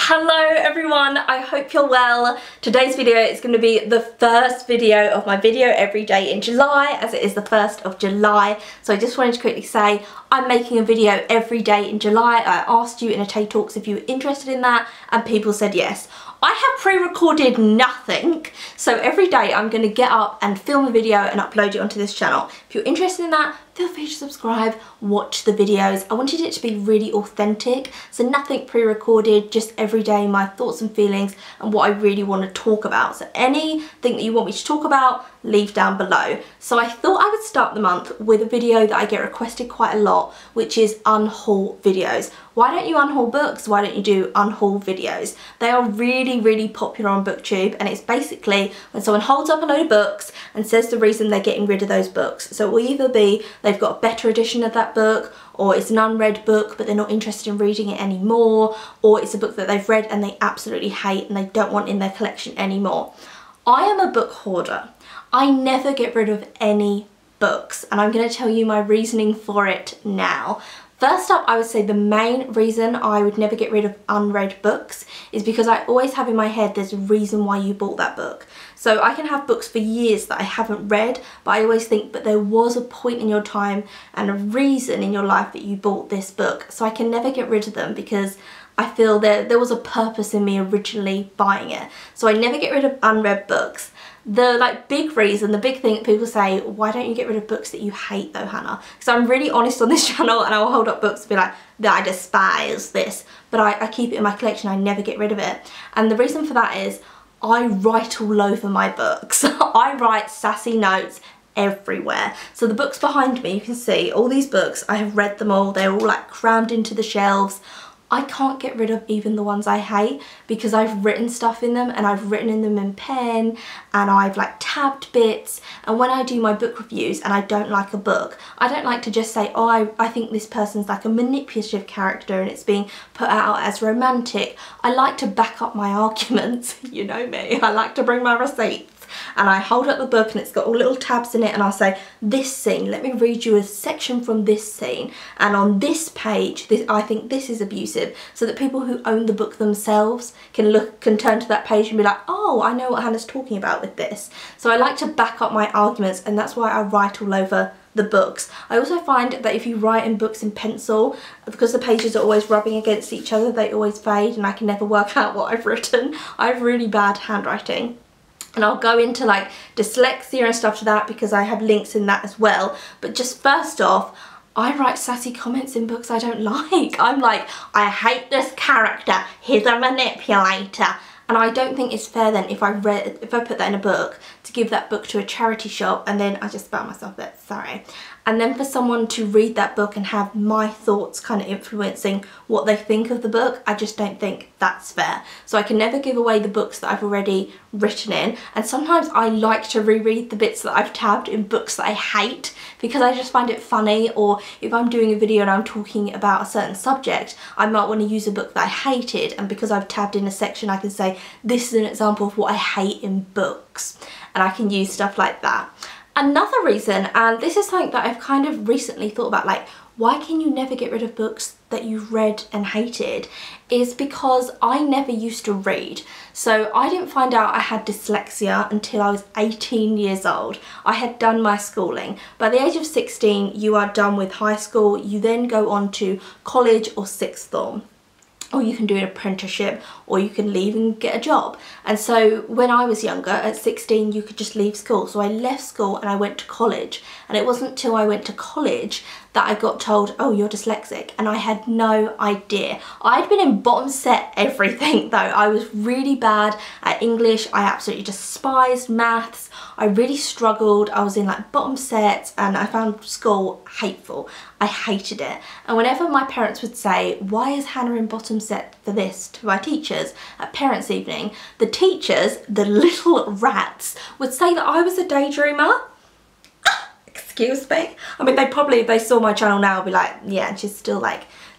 Hello everyone, I hope you're well. Today's video is going to be the first video of my video every day in July, as it is the 1st of July. So I just wanted to quickly say I'm making a video every day in July. I asked you in a Tay Talks if you were interested in that and people said yes. I have pre-recorded nothing, so every day I'm going to get up and film a video and upload it onto this channel. If you're interested in that, feel free to subscribe, watch the videos. I wanted it to be really authentic, so nothing pre-recorded, just every day my thoughts and feelings and what I really want to talk about. So anything that you want me to talk about, leave down below. So I thought I would start the month with a video that I get requested quite a lot, which is unhaul videos. Why don't you unhaul books? Why don't you do unhaul videos? They are really popular on BookTube, and it's basically when someone holds up a load of books and says the reason they're getting rid of those books. So it will either be they've got a better edition of that book, or it's an unread book but they're not interested in reading it anymore, or it's a book that they've read and they absolutely hate and they don't want in their collection anymore. I am a book hoarder. I never get rid of any books, and I'm going to tell you my reasoning for it now. First up, I would say the main reason I would never get rid of unread books is because I always have in my head there's a reason why you bought that book. So I can have books for years that I haven't read, but I always think, but there was a point in your time and a reason in your life that you bought this book. So I can never get rid of them because I feel there was a purpose in me originally buying it. So I never get rid of unread books. The big reason, the big thing that people say, why don't you get rid of books that you hate though, Hannah? Because I'm really honest on this channel and I will hold up books and be like, that I despise this, but I keep it in my collection, I never get rid of it. And the reason for that is I write all over my books. I write sassy notes everywhere. So the books behind me, you can see all these books, I have read them all, they're all like crammed into the shelves. I can't get rid of even the ones I hate because I've written stuff in them, and I've written in them in pen, and I've tabbed bits. And when I do my book reviews and I don't like a book, I don't like to just say, oh, I think this person's like a manipulative character and it's being put out as romantic. I like to back up my arguments. You know me, I like to bring my receipts. And I hold up the book and it's got all little tabs in it, and I'll say, this scene, let me read you a section from this scene, and on this page I think this is abusive, so that people who own the book themselves can turn to that page and be like, oh, I know what Hannah's talking about with this. So I like to back up my arguments, and that's why I write all over the books. I also find that if you write in books in pencil, because the pages are always rubbing against each other, they always fade and I can never work out what I've written. I have really bad handwriting. And I'll go into dyslexia and stuff to that because I have links in that as well. But just first off, I write sassy comments in books I don't like. I'm like, I hate this character, he's a manipulator. And I don't think it's fair then if I put that in a book, to give that book to a charity shop, and then I just spell myself there, sorry. And then for someone to read that book and have my thoughts kind of influencing what they think of the book, I just don't think that's fair. So I can never give away the books that I've already written in. And sometimes I like to reread the bits that I've tabbed in books that I hate because I just find it funny, or if I'm doing a video and I'm talking about a certain subject, I might want to use a book that I hated, and because I've tabbed in a section I can say, this is an example of what I hate in books, and I can use stuff like that. Another reason, and this is something that I've kind of recently thought about, why can you never get rid of books that you've read and hated, is because I never used to read. So I didn't find out I had dyslexia until I was 18 years old. I had done my schooling. By the age of 16, you are done with high school. You then go on to college or sixth form. Or you can do an apprenticeship, or you can leave and get a job. And so when I was younger, at 16, you could just leave school. So I left school and I went to college. And it wasn't until I went to college that I got told, oh, you're dyslexic. And I had no idea. I'd been in bottom set everything though. I was really bad at English. I absolutely despised maths. I really struggled. I was in bottom sets, and I found school hateful. I hated it. And whenever my parents would say, why is Hannah in bottom set for this, to my teachers at parents' evening, the teachers, the little rats, would say that I was a daydreamer. Excuse me? I mean, if they saw my channel now, be like, yeah, she's still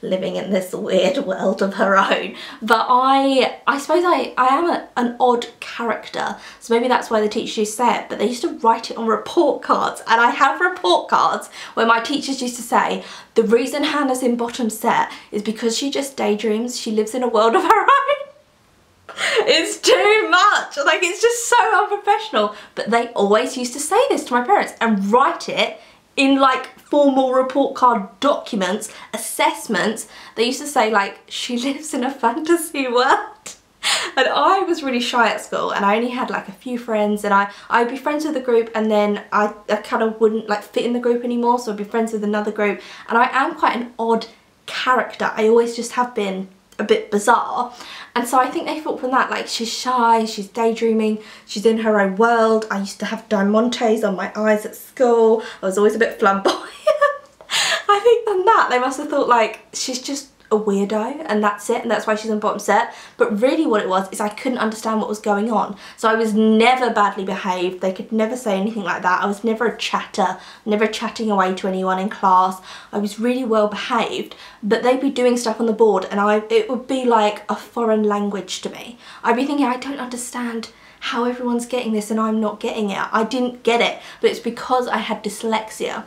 living in this weird world of her own. But I suppose I am an odd character, so maybe that's why the teachers used to say it, but they used to write it on report cards, and I have report cards where my teachers used to say, the reason Hannah's in bottom set is because she just daydreams, she lives in a world of her own. It's too much. Like, it's just so unprofessional. But they always used to say this to my parents and write it in like formal report card documents, assessments. They used to say like, she lives in a fantasy world. And I was really shy at school, and I only had like a few friends, and I'd be friends with the group, and then I kind of wouldn't like fit in the group anymore, so I'd be friends with another group. And I am quite an odd character. I always just have been a bit bizarre, and so I think they thought from that, like, she's shy, she's daydreaming, she's in her own world. I used to have diamantes on my eyes at school. I was always a bit flamboyant. I think from that they must have thought like, she's just a weirdo and that's it, and that's why she's on bottom set. But really what it was is I couldn't understand what was going on. So I was never badly behaved. They could never say anything like that. I was never a chatter, never chatting away to anyone in class. I was really well behaved, but they'd be doing stuff on the board and it would be like a foreign language to me. I'd be thinking, I don't understand how everyone's getting this and I'm not getting it. I didn't get it, but it's because I had dyslexia.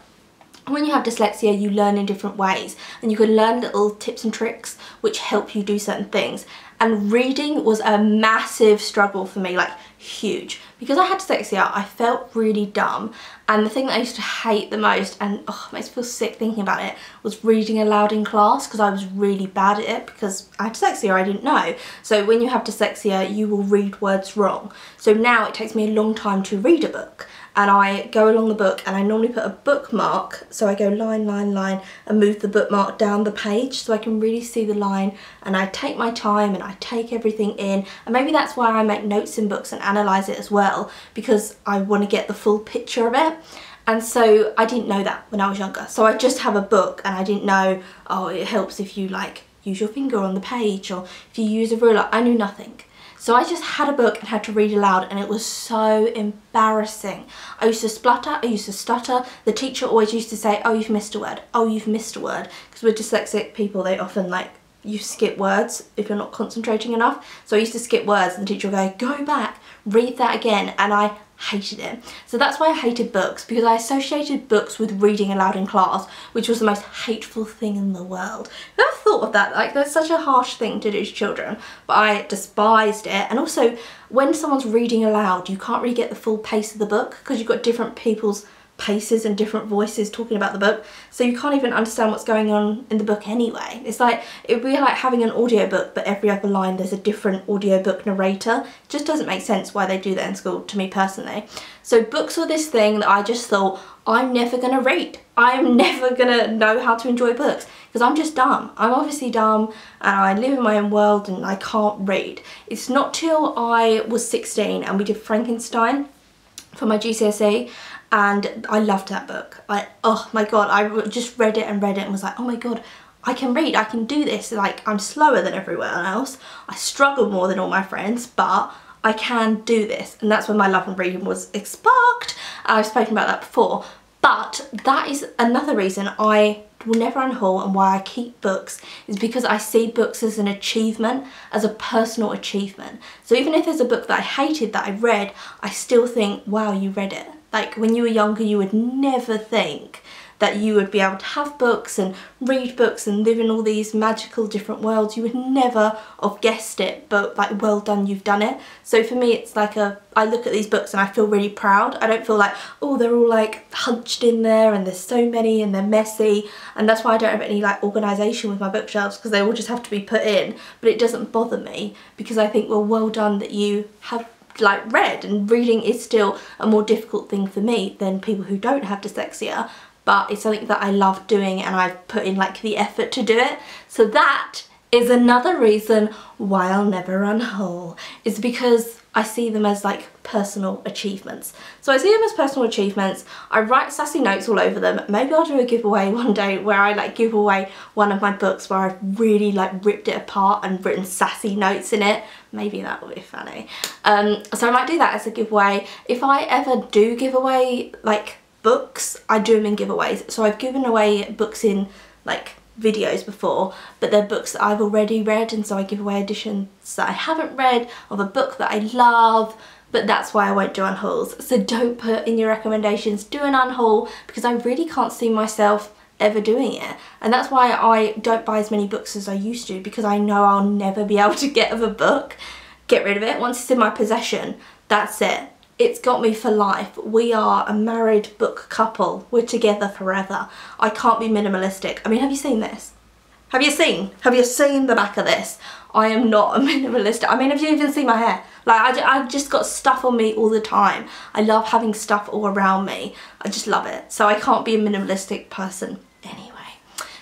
When you have dyslexia, you learn in different ways, and you can learn little tips and tricks which help you do certain things. And reading was a massive struggle for me, like huge. Because I had dyslexia, I felt really dumb, and the thing that I used to hate the most, and it makes me feel sick thinking about it, was reading aloud in class, because I was really bad at it because I had dyslexia, I didn't know. So when you have dyslexia, you will read words wrong. So now it takes me a long time to read a book. And I go along the book, and I normally put a bookmark, so I go line, line, line, and move the bookmark down the page so I can really see the line, and I take my time and I take everything in. And maybe that's why I make notes in books and analyse it as well, because I want to get the full picture of it. And so I didn't know that when I was younger. So I just have a book, and I didn't know, oh, it helps if you like use your finger on the page, or if you use a ruler. I knew nothing. So I just had a book and had to read aloud, and it was so embarrassing. I used to splutter, I used to stutter. The teacher always used to say, oh, you've missed a word, oh, you've missed a word. Because with dyslexic people, they often like, you skip words if you're not concentrating enough. So I used to skip words, and the teacher would go back, read that again, and I hated it. So that's why I hated books, because I associated books with reading aloud in class, which was the most hateful thing in the world. I've never thought of that, like that's such a harsh thing to do to children, but I despised it. And also when someone's reading aloud, you can't really get the full pace of the book because you've got different people's paces and different voices talking about the book, so you can't even understand what's going on in the book anyway. It's like, it would be like having an audiobook, but every other line there's a different audiobook narrator. It just doesn't make sense why they do that in school, to me personally. So books were this thing that I just thought, I'm never gonna read. I'm never gonna know how to enjoy books because I'm just dumb. I'm obviously dumb, and I live in my own world and I can't read. It's not till I was 16 and we did Frankenstein for my GCSE, and I loved that book. Oh my god, I just read it and was like, oh my god, I can read, I can do this. Like, I'm slower than everyone else, I struggle more than all my friends, but I can do this. And that's when my love of reading was sparked. I've spoken about that before, but that is another reason I will never unhaul and why I keep books, is because I see books as an achievement, as a personal achievement. So even if there's a book that I hated that I read, I still think, wow, you read it. Like when you were younger, you would never think that you would be able to have books and read books and live in all these magical different worlds. You would never have guessed it, but like, well done, you've done it. So for me, it's like I look at these books and I feel really proud. I don't feel like, oh, they're all like hunched in there and there's so many and they're messy. And that's why I don't have any like organisation with my bookshelves, because they all just have to be put in. But it doesn't bother me because I think, well done that you have like read. And reading is still a more difficult thing for me than people who don't have dyslexia, but it's something that I love doing and I've put in like the effort to do it. So that is another reason why I'll never unhaul, is because I see them as like personal achievements. So I see them as personal achievements. I write sassy notes all over them. Maybe I'll do a giveaway one day where I like give away one of my books where I've really like ripped it apart and written sassy notes in it. Maybe that would be funny. So I might do that as a giveaway. If I ever do give away like books, I do them in giveaways. So I've given away books in like videos before, but they're books that I've already read, and so I give away editions that I haven't read of a book that I love. But that's why I won't do unhauls. So don't put in your recommendations, do an unhaul, because I really can't see myself ever doing it. And that's why I don't buy as many books as I used to, because I know I'll never be able to get of a book. get rid of it. Once it's in my possession, that's it. It's got me for life. We are a married book couple. We're together forever. I can't be minimalistic. I mean, have you seen this? Have you seen the back of this? I am not a minimalist. I mean, have you even seen my hair? Like, I've just got stuff on me all the time. I love having stuff all around me. I just love it. So I can't be a minimalistic person anyway.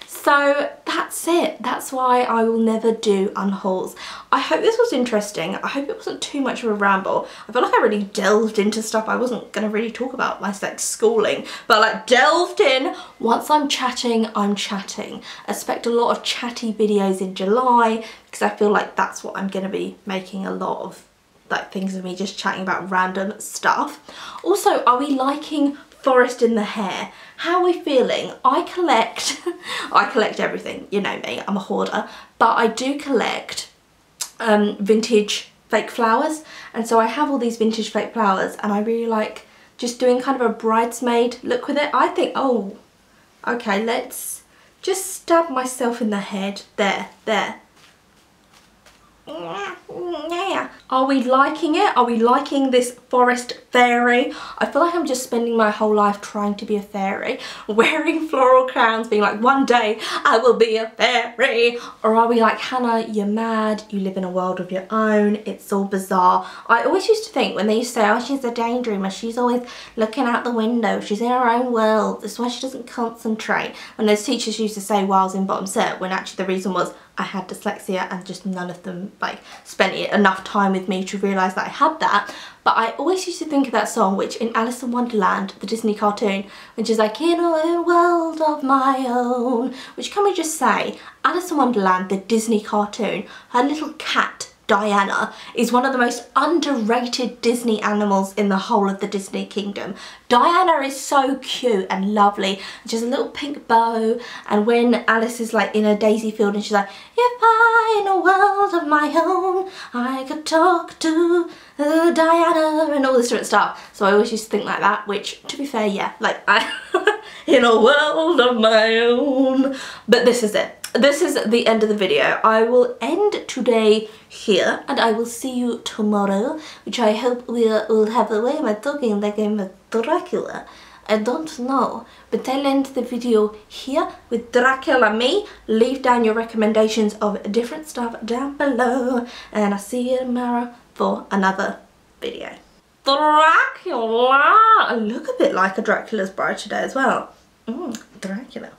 So that's it. That's why I will never do unhauls. I hope this was interesting. I hope it wasn't too much of a ramble. I feel like I really delved into stuff I wasn't going to really talk about, my sex schooling, but like delved in. Once I'm chatting, I'm chatting. I expect a lot of chatty videos in July because I feel like that's what I'm going to be making, a lot of like things of me just chatting about random stuff. Also, are we liking forest in the hair? How are we feeling? I collect everything, you know me, I'm a hoarder, but I do collect vintage fake flowers, and so I have all these vintage fake flowers and I really like just doing kind of a bridesmaid look with it. I think, oh, okay, let's just stab myself in the head, there. Yeah. Are we liking it? Are we liking this forest fairy? I feel like I'm just spending my whole life trying to be a fairy, wearing floral crowns, being like, one day I will be a fairy. Or are we like, Hannah, you're mad, you live in a world of your own, it's all bizarre. I always used to think when they used to say, oh, she's a daydreamer, she's always looking out the window, she's in her own world, that's why she doesn't concentrate. And those teachers used to say while I was in bottom set, when actually the reason was I had dyslexia and just none of them like spent enough time with me to realise that I had that. But I always used to think of that song, which in Alice in Wonderland, the Disney cartoon, which is like, in a world of my own, which, can we just say, Alice in Wonderland, the Disney cartoon, her little cat Diana is one of the most underrated Disney animals in the whole of the Disney kingdom. Diana is so cute and lovely. She has a little pink bow, and when Alice is like in a daisy field and she's like, if I in a world of my own I could talk to Diana, and all this different stuff. So I always used to think like that, which, to be fair, yeah, like I in a world of my own. But this is it. This is the end of the video. I will end today here and I will see you tomorrow, which I hope will have a way of talking like I'm a Dracula. I don't know, but I'll end the video here with Dracula me. Leave down your recommendations of different stuff down below, and I'll see you tomorrow for another video. Dracula! I look a bit like a Dracula's bride today as well. Dracula.